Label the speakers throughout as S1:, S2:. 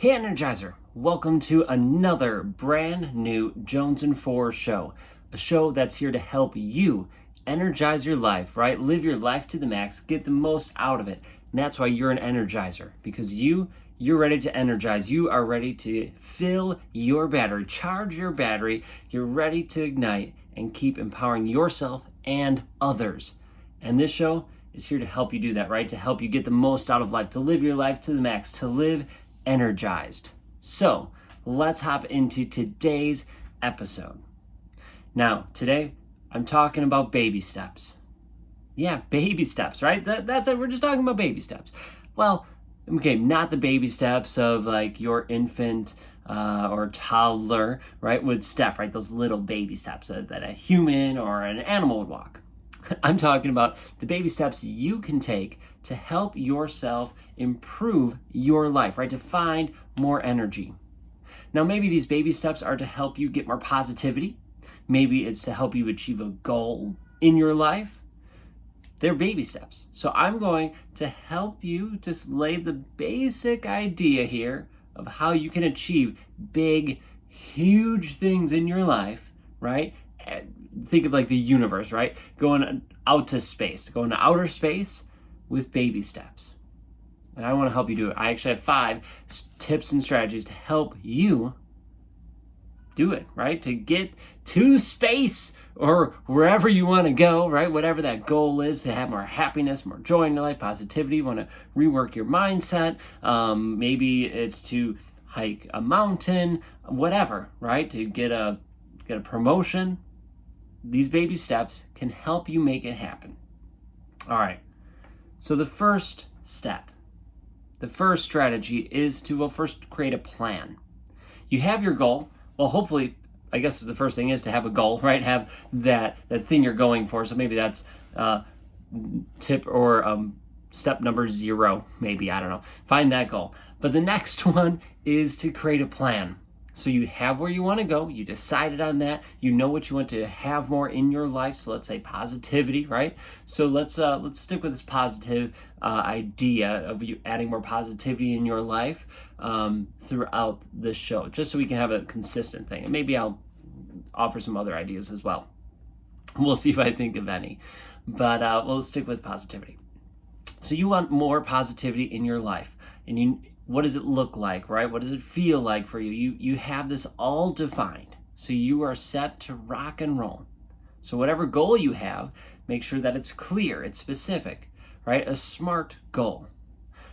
S1: Hey Energizer, welcome to another brand new Jonesin 4 show. A show that's here to help you energize your life, right? Live your life to the max, get the most out of it. And that's why you're an Energizer, because you're ready to energize. You are ready to fill your battery, charge your battery. You're ready to ignite and keep empowering yourself and others. And this show is here to help you do that, right? To help you get the most out of life, to live your life to the max, to live energized. So let's hop into today's episode. Now, today I'm talking about baby steps. Yeah, baby steps, right? That's it. We're just talking about baby steps. Well, okay, not the baby steps of like your infant or toddler, right? Would step, right? Those little baby steps that a human or an animal would walk. I'm talking about the baby steps you can take to help yourself improve your life, right? To find more energy. Now, maybe these baby steps are to help you get more positivity. Maybe it's to help you achieve a goal in your life. They're baby steps. So I'm going to help you just lay the basic idea here of how you can achieve big, huge things in your life, right? Think of like the universe, right? Going out to space, going to outer space with baby steps. And I want to help you do it. I actually have 5 tips and strategies to help you do it, right? To get to space or wherever you want to go, right? Whatever that goal is, to have more happiness, more joy in your life, positivity. You want to rework your mindset. Maybe it's to hike a mountain, whatever, right? To get a promotion. These baby steps can help you make it happen. All right. So the first step, the first strategy is to, first create a plan. You have your goal. Well, hopefully, I guess the first thing is to have a goal, right? Have that thing you're going for. So maybe that's tip or step number 0, maybe, I don't know. Find that goal. But the next one is to create a plan. So you have where you want to go. You decided on that. You know what you want to have more in your life. So let's say positivity, right? So let's stick with this positive idea of you adding more positivity in your life throughout the show, just so we can have a consistent thing. And maybe I'll offer some other ideas as well. We'll see if I think of any, but we'll stick with positivity. So you want more positivity in your life, and what does it look like, right? What does it feel like for you? You have this all defined. So you are set to rock and roll. So whatever goal you have, make sure that it's clear, it's specific, right? A SMART goal.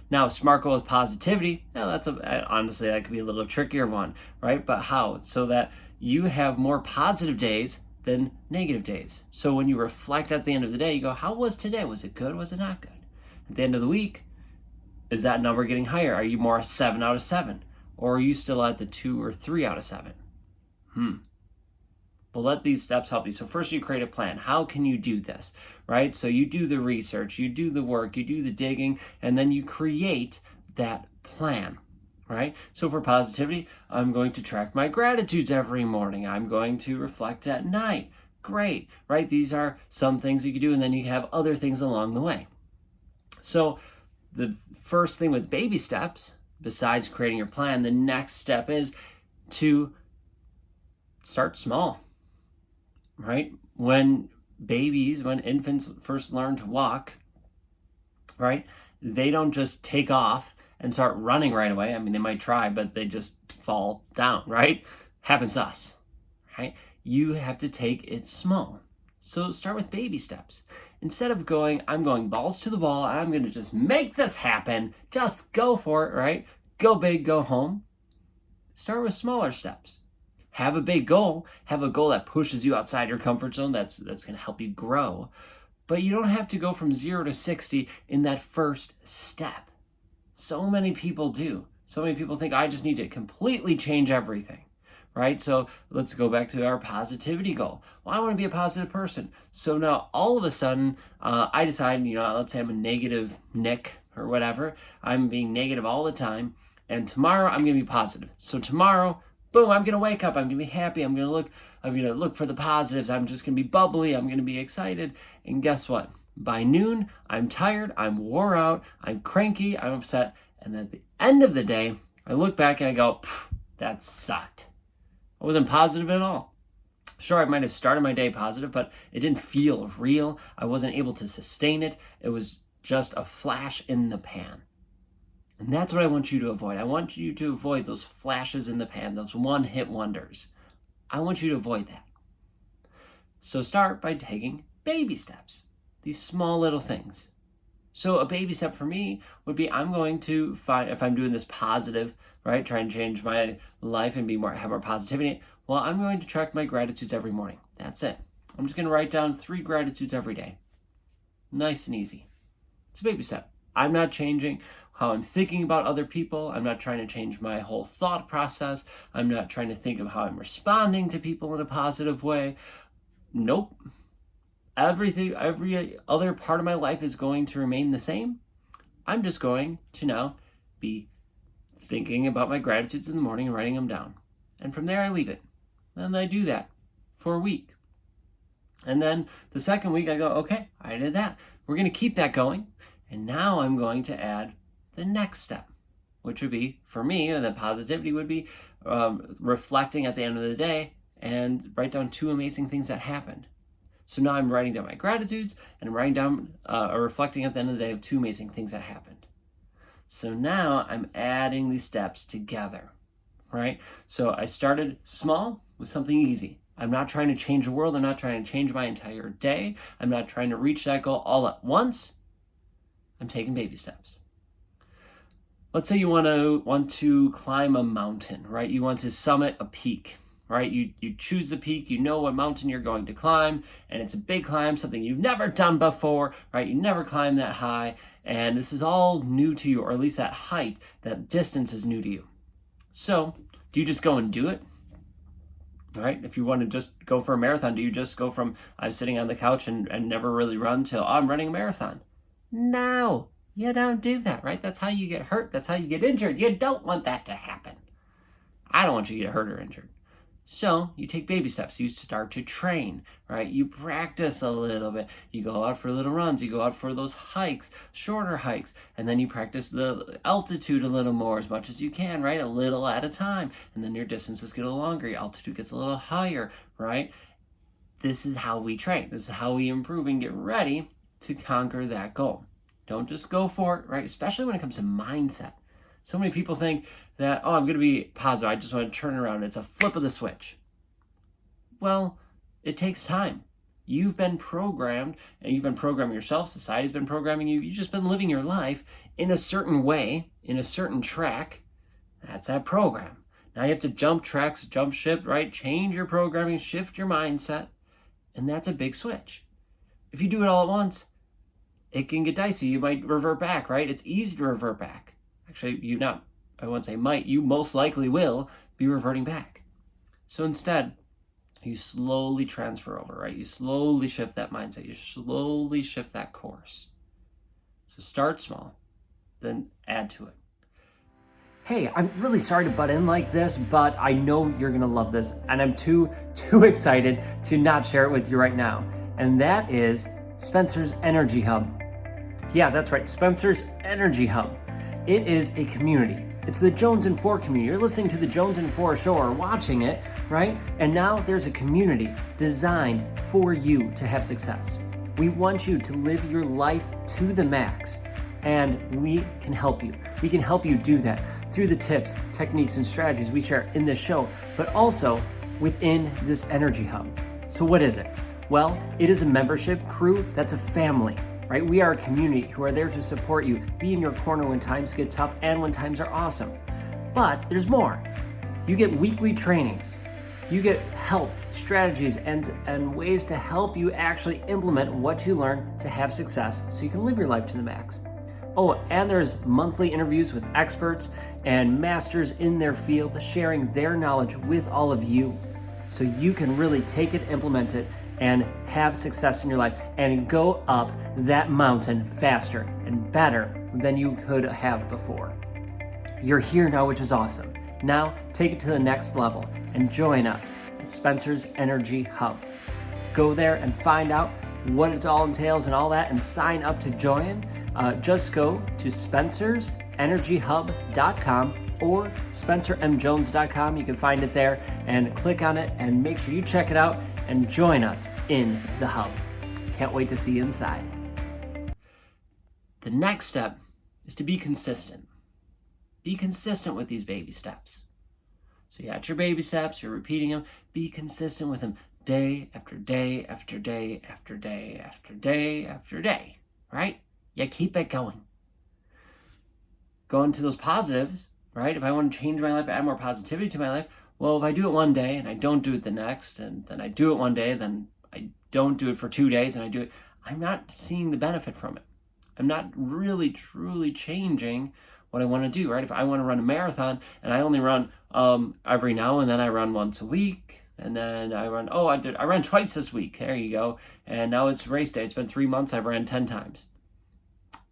S1: Now, a SMART goal with positivity, honestly, that could be a little trickier one, right? But how? So that you have more positive days than negative days. So when you reflect at the end of the day, you go, how was today? Was it good? Was it not good? At the end of the week, is that number getting higher? Are you more a 7 out of 7? Or are you still at the 2 or 3 out of 7? Well, let these steps help you. So first you create a plan. How can you do this, right? So you do the research, you do the work, you do the digging, and then you create that plan, right? So for positivity, I'm going to track my gratitudes every morning. I'm going to reflect at night. Great, right? These are some things you can do, and then you have other things along the way. So the first thing with baby steps, besides creating your plan, the next step is to start small, right? When infants first learn to walk, right, they don't just take off and start running right away. I mean, they might try, but they just fall down, right? Happens to us, right? You have to take it small. So start with baby steps. Instead of I'm going balls to the wall, I'm going to just make this happen. Just go for it, right? Go big, go home. Start with smaller steps. Have a big goal. Have a goal that pushes you outside your comfort zone. That's going to help you grow. But you don't have to go from 0 to 60 in that first step. So many people do. So many people think I just need to completely change everything. Right? So let's go back to our positivity goal. Well, I want to be a positive person. So now all of a sudden, I decide, let's say I'm a negative Nick or whatever. I'm being negative all the time. And tomorrow I'm going to be positive. So tomorrow, boom, I'm going to wake up. I'm going to be happy. I'm going to look for the positives. I'm just going to be bubbly. I'm going to be excited. And guess what? By noon, I'm tired. I'm wore out. I'm cranky. I'm upset. And at the end of the day, I look back and I go, that sucked. I wasn't positive at all. Sure, I might have started my day positive, but it didn't feel real. I wasn't able to sustain it. It was just a flash in the pan. And that's what I want you to avoid. I want you to avoid those flashes in the pan, those one-hit wonders. I want you to avoid that. So start by taking baby steps, these small little things. So a baby step for me would be I'm going to find, if I'm doing this positive, right, trying to change my life and have more positivity, well, I'm going to track my gratitudes every morning. That's it. I'm just going to write down 3 gratitudes every day. Nice and easy. It's a baby step. I'm not changing how I'm thinking about other people. I'm not trying to change my whole thought process. I'm not trying to think of how I'm responding to people in a positive way. Nope. Every other part of my life is going to remain the same. I'm just going to now be thinking about my gratitudes in the morning and writing them down. And from there I leave it. And I do that for a week. And then the second week I go, okay, I did that. We're going to keep that going. And now I'm going to add the next step, which would be, for me, and the positivity would be reflecting at the end of the day and write down 2 amazing things that happened. So now I'm writing down my gratitudes and I'm writing down or reflecting at the end of the day of 2 amazing things that happened. So now I'm adding these steps together, right? So I started small with something easy. I'm not trying to change the world. I'm not trying to change my entire day. I'm not trying to reach that goal all at once. I'm taking baby steps. Let's say you want to climb a mountain, right? You want to summit a peak, right? You choose the peak, you know what mountain you're going to climb, and it's a big climb, something you've never done before, right? You never climbed that high, and this is all new to you, or at least that height, that distance is new to you. So, do you just go and do it? Right? If you want to just go for a marathon, do you just go from I'm sitting on the couch and never really run till I'm running a marathon? No, you don't do that, right? That's how you get hurt. That's how you get injured. You don't want that to happen. I don't want you to get hurt or injured. So you take baby steps. You start to train, right? You practice a little bit. You go out for little runs. You go out for those hikes, shorter hikes, and then you practice the altitude a little more as much as you can, right? A little at a time. And then your distances get a little longer. Your altitude gets a little higher, right? This is how we train. This is how we improve and get ready to conquer that goal. Don't just go for it, right? Especially when it comes to mindset. So many people think that, I'm going to be positive. I just want to turn it around. It's a flip of the switch. Well, it takes time. You've been programmed, and you've been programming yourself. Society's been programming you. You've just been living your life in a certain way, in a certain track. That's that program. Now you have to jump tracks, jump ship, right? Change your programming, shift your mindset, and that's a big switch. If you do it all at once, it can get dicey. You might revert back, right? It's easy to revert back. Actually, I won't say might, you most likely will be reverting back. So instead, you slowly transfer over, right? You slowly shift that mindset. You slowly shift that course. So start small, then add to it. Hey, I'm really sorry to butt in like this, but I know you're gonna love this, and I'm too excited to not share it with you right now. And that is Spencer's Energy Hub. Yeah, that's right, Spencer's Energy Hub. It is a community. It's the Jonesin 4 community. You're listening to the Jonesin 4 show or watching it, right? And now there's a community designed for you to have success. We want you to live your life to the max, and we can help you. We can help you do that through the tips, techniques, and strategies we share in this show, but also within this Energy Hub. So what is it? Well, it is a membership crew that's a family. Right? We are a community who are there to support you, be in your corner when times get tough and when times are awesome. But there's more. You get weekly trainings. You get help, strategies, and ways to help you actually implement what you learn to have success so you can live your life to the max. Oh, and there's monthly interviews with experts and masters in their field sharing their knowledge with all of you so you can really take it, implement it, and have success in your life and go up that mountain faster and better than you could have before. You're here now, which is awesome. Now take it to the next level and join us at Spencer's Energy Hub. Go there and find out what it all entails and all that and sign up to join. Just go to spencersenergyhub.com or spencermjones.com. You can find it there and click on it and make sure you check it out and join us in the hub. Can't wait to see you inside. The next step is to be consistent. Be consistent with these baby steps. So you got your baby steps, you're repeating them. Be consistent with them day after day after day after day after day after day, right? Yeah, keep it going. Going to those positives, right? If I want to change my life, add more positivity to my life, well, if I do it one day and I don't do it the next, and then I do it one day, then I don't do it for 2 days and I do it, I'm not seeing the benefit from it. I'm not really, truly changing what I want to do, right? If I want to run a marathon and I only run every now and then, I run once a week, and then I ran twice this week. There you go. And now it's race day. It's been 3 months. I've ran 10 times,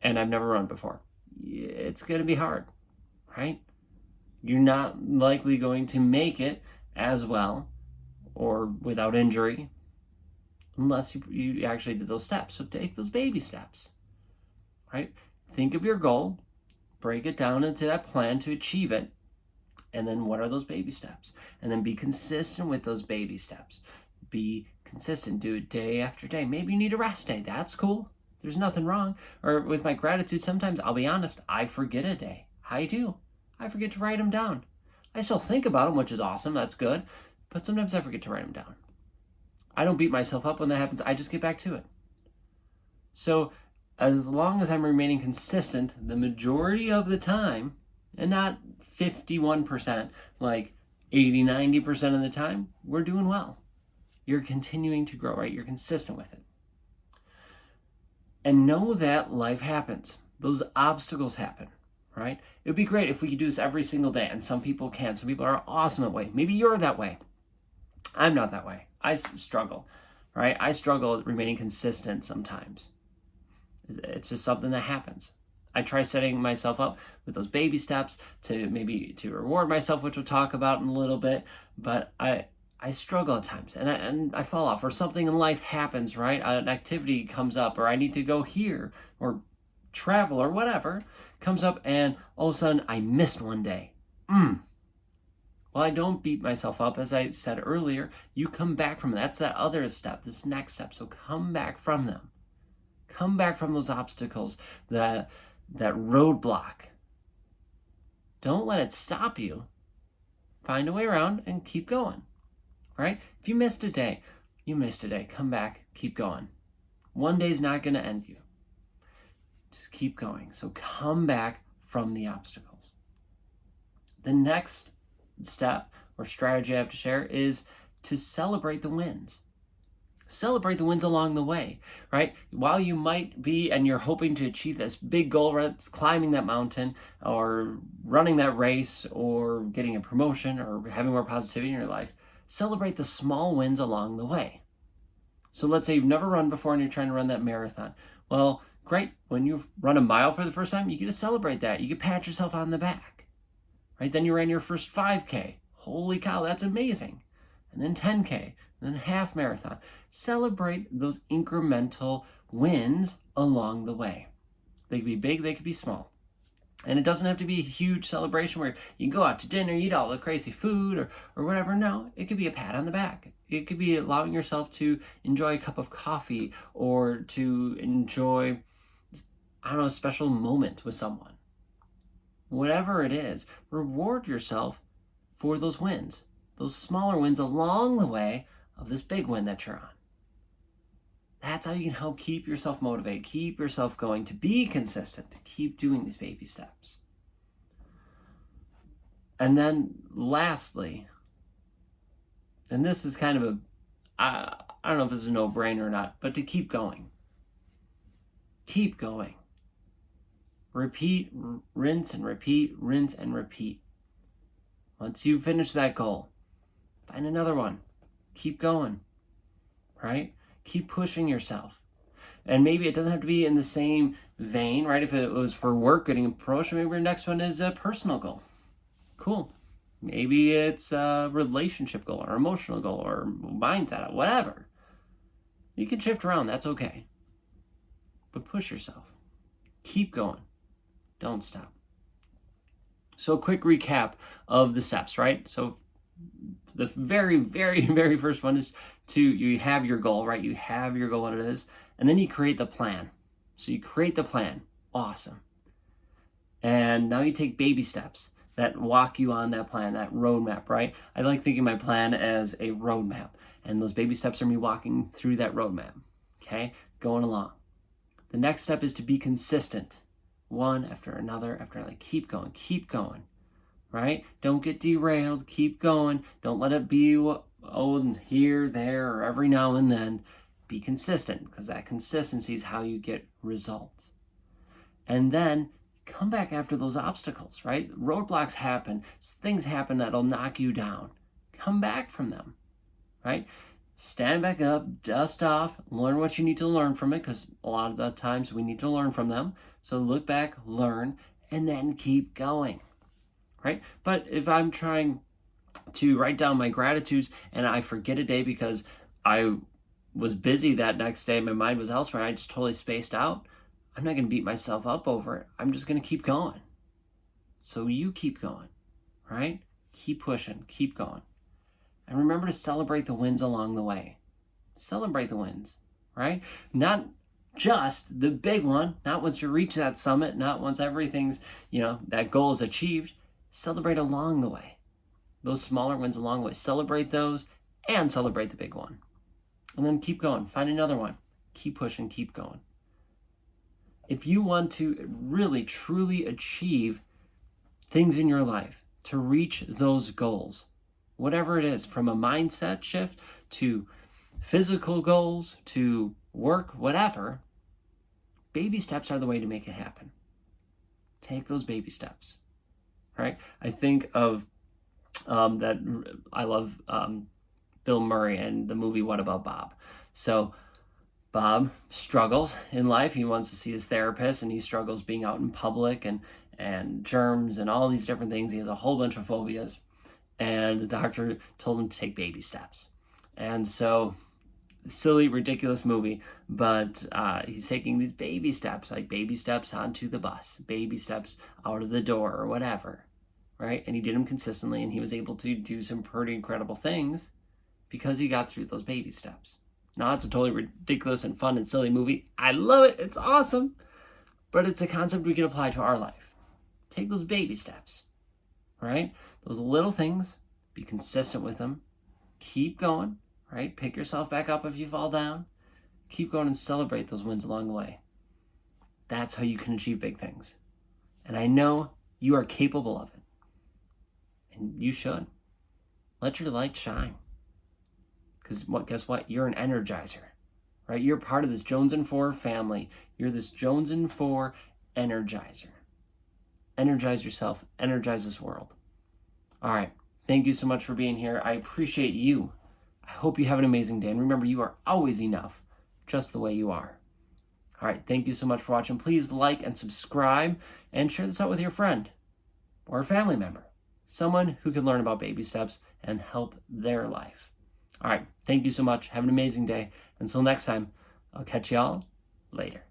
S1: and I've never run before. It's going to be hard, right? You're not likely going to make it as well or without injury unless you actually did those steps. So take those baby steps, right? Think of your goal. Break it down into that plan to achieve it. And then what are those baby steps? And then be consistent with those baby steps. Be consistent. Do it day after day. Maybe you need a rest day. That's cool. There's nothing wrong. Or with my gratitude, sometimes, I'll be honest, I forget a day. I do. I forget to write them down. I still think about them, which is awesome. That's good. But sometimes I forget to write them down. I don't beat myself up when that happens. I just get back to it. So as long as I'm remaining consistent the majority of the time, and not 51%, like 80, 90% of the time, we're doing well. You're continuing to grow, right? You're consistent with it. And know that life happens. Those obstacles happen, right? It would be great if we could do this every single day, and some people can. Some people are awesome that way. Maybe you're that way. I'm not that way. I struggle, right? I struggle remaining consistent sometimes. It's just something that happens. I try setting myself up with those baby steps to reward myself, which we'll talk about in a little bit. But I struggle at times, and I fall off, or something in life happens, right? An activity comes up, or I need to go here, or travel, or whatever comes up, and all of a sudden I missed one day. Well, I don't beat myself up. As I said earlier, you come back from it. That's that other step, this next step. So come back from them. Come back from those obstacles, that roadblock. Don't let it stop you. Find a way around and keep going, right? If you missed a day, you missed a day. Come back, keep going. One day's not going to end you. Just keep going. So come back from the obstacles. The next step or strategy I have to share is to celebrate the wins. Celebrate the wins along the way, right? While you might be and you're hoping to achieve this big goal, right? It's climbing that mountain or running that race or getting a promotion or having more positivity in your life, celebrate the small wins along the way. So let's say you've never run before and you're trying to run that marathon. Well, great. When you run a mile for the first time, you get to celebrate that. You can pat yourself on the back, right? Then you ran your first 5K. Holy cow, that's amazing. And then 10K. And then half marathon. Celebrate those incremental wins along the way. They could be big, they could be small. And it doesn't have to be a huge celebration where you can go out to dinner, eat all the crazy food or whatever. No, it could be a pat on the back. It could be allowing yourself to enjoy a cup of coffee or to enjoy, a special moment with someone. Whatever it is, reward yourself for those wins, those smaller wins along the way of this big win that you're on. That's how you can help keep yourself motivated, keep yourself going, to be consistent, to keep doing these baby steps. And then lastly, and this is kind of I don't know if it's a no-brainer or not, but to keep going. Keep going. Repeat, rinse and repeat, rinse and repeat. Once you finish that goal, find another one. Keep going, right? Keep pushing yourself. And maybe it doesn't have to be in the same vein, right? If it was for work, getting a promotion, maybe your next one is a personal goal. Cool. Maybe it's a relationship goal or emotional goal or mindset, whatever. You can shift around, that's okay. But push yourself. Keep going. Don't stop. So a quick recap of the steps, right? So the very, very, very first one is you have your goal, right? You have your goal, what it is, and then you create the plan. So you create the plan. Awesome. And now you take baby steps that walk you on that plan, that roadmap, right? I like thinking my plan as a roadmap, and those baby steps are me walking through that roadmap, okay? Going along. The next step is to be consistent. One after another, keep going, right? Don't get derailed, keep going. Don't let it be, here, there, or every now and then. Be consistent, because that consistency is how you get results. And then come back after those obstacles, right? Roadblocks happen, things happen that'll knock you down. Come back from them, right? Stand back up, dust off, learn what you need to learn from it, because a lot of the times we need to learn from them. So look back, learn, and then keep going, right? But if I'm trying to write down my gratitudes and I forget a day because I was busy that next day, my mind was elsewhere, I just totally spaced out, I'm not going to beat myself up over it. I'm just going to keep going. So you keep going, right? Keep pushing, keep going. And remember to celebrate the wins along the way. Celebrate the wins, right? Not just the big one, not once you reach that summit, not once everything's, that goal is achieved. Celebrate along the way. Those smaller wins along the way. Celebrate those and celebrate the big one. And then keep going. Find another one. Keep pushing, keep going. If you want to really, truly achieve things in your life, to reach those goals, whatever it is, from a mindset shift to physical goals to work, whatever, baby steps are the way to make it happen. Take those baby steps, right? I think of that I love Bill Murray and the movie What About Bob? So Bob struggles in life. He wants to see his therapist, and he struggles being out in public and germs and all these different things. He has a whole bunch of phobias, and the doctor told him to take baby steps. And so, silly, ridiculous movie, but he's taking these baby steps, like baby steps onto the bus, baby steps out of the door, or whatever, right? And he did them consistently, and he was able to do some pretty incredible things because he got through those baby steps. Now, it's a totally ridiculous and fun and silly movie. I love it. It's awesome. But it's a concept we can apply to our life. Take those baby steps, right? Those little things. Be consistent with them. Keep going, right? Pick yourself back up if you fall down. Keep going and celebrate those wins along the way. That's how you can achieve big things. And I know you are capable of it. And you should. Let your light shine. Because guess what? You're an energizer, right? You're part of this Jonesin 4 family. You're this Jonesin 4 energizer. Energize yourself. Energize this world. All right. Thank you so much for being here. I appreciate you. I hope you have an amazing day. And remember, you are always enough, just the way you are. All right. Thank you so much for watching. Please like and subscribe and share this out with your friend or a family member. Someone who can learn about baby steps and help their life. All right. Thank you so much. Have an amazing day. Until next time, I'll catch y'all later.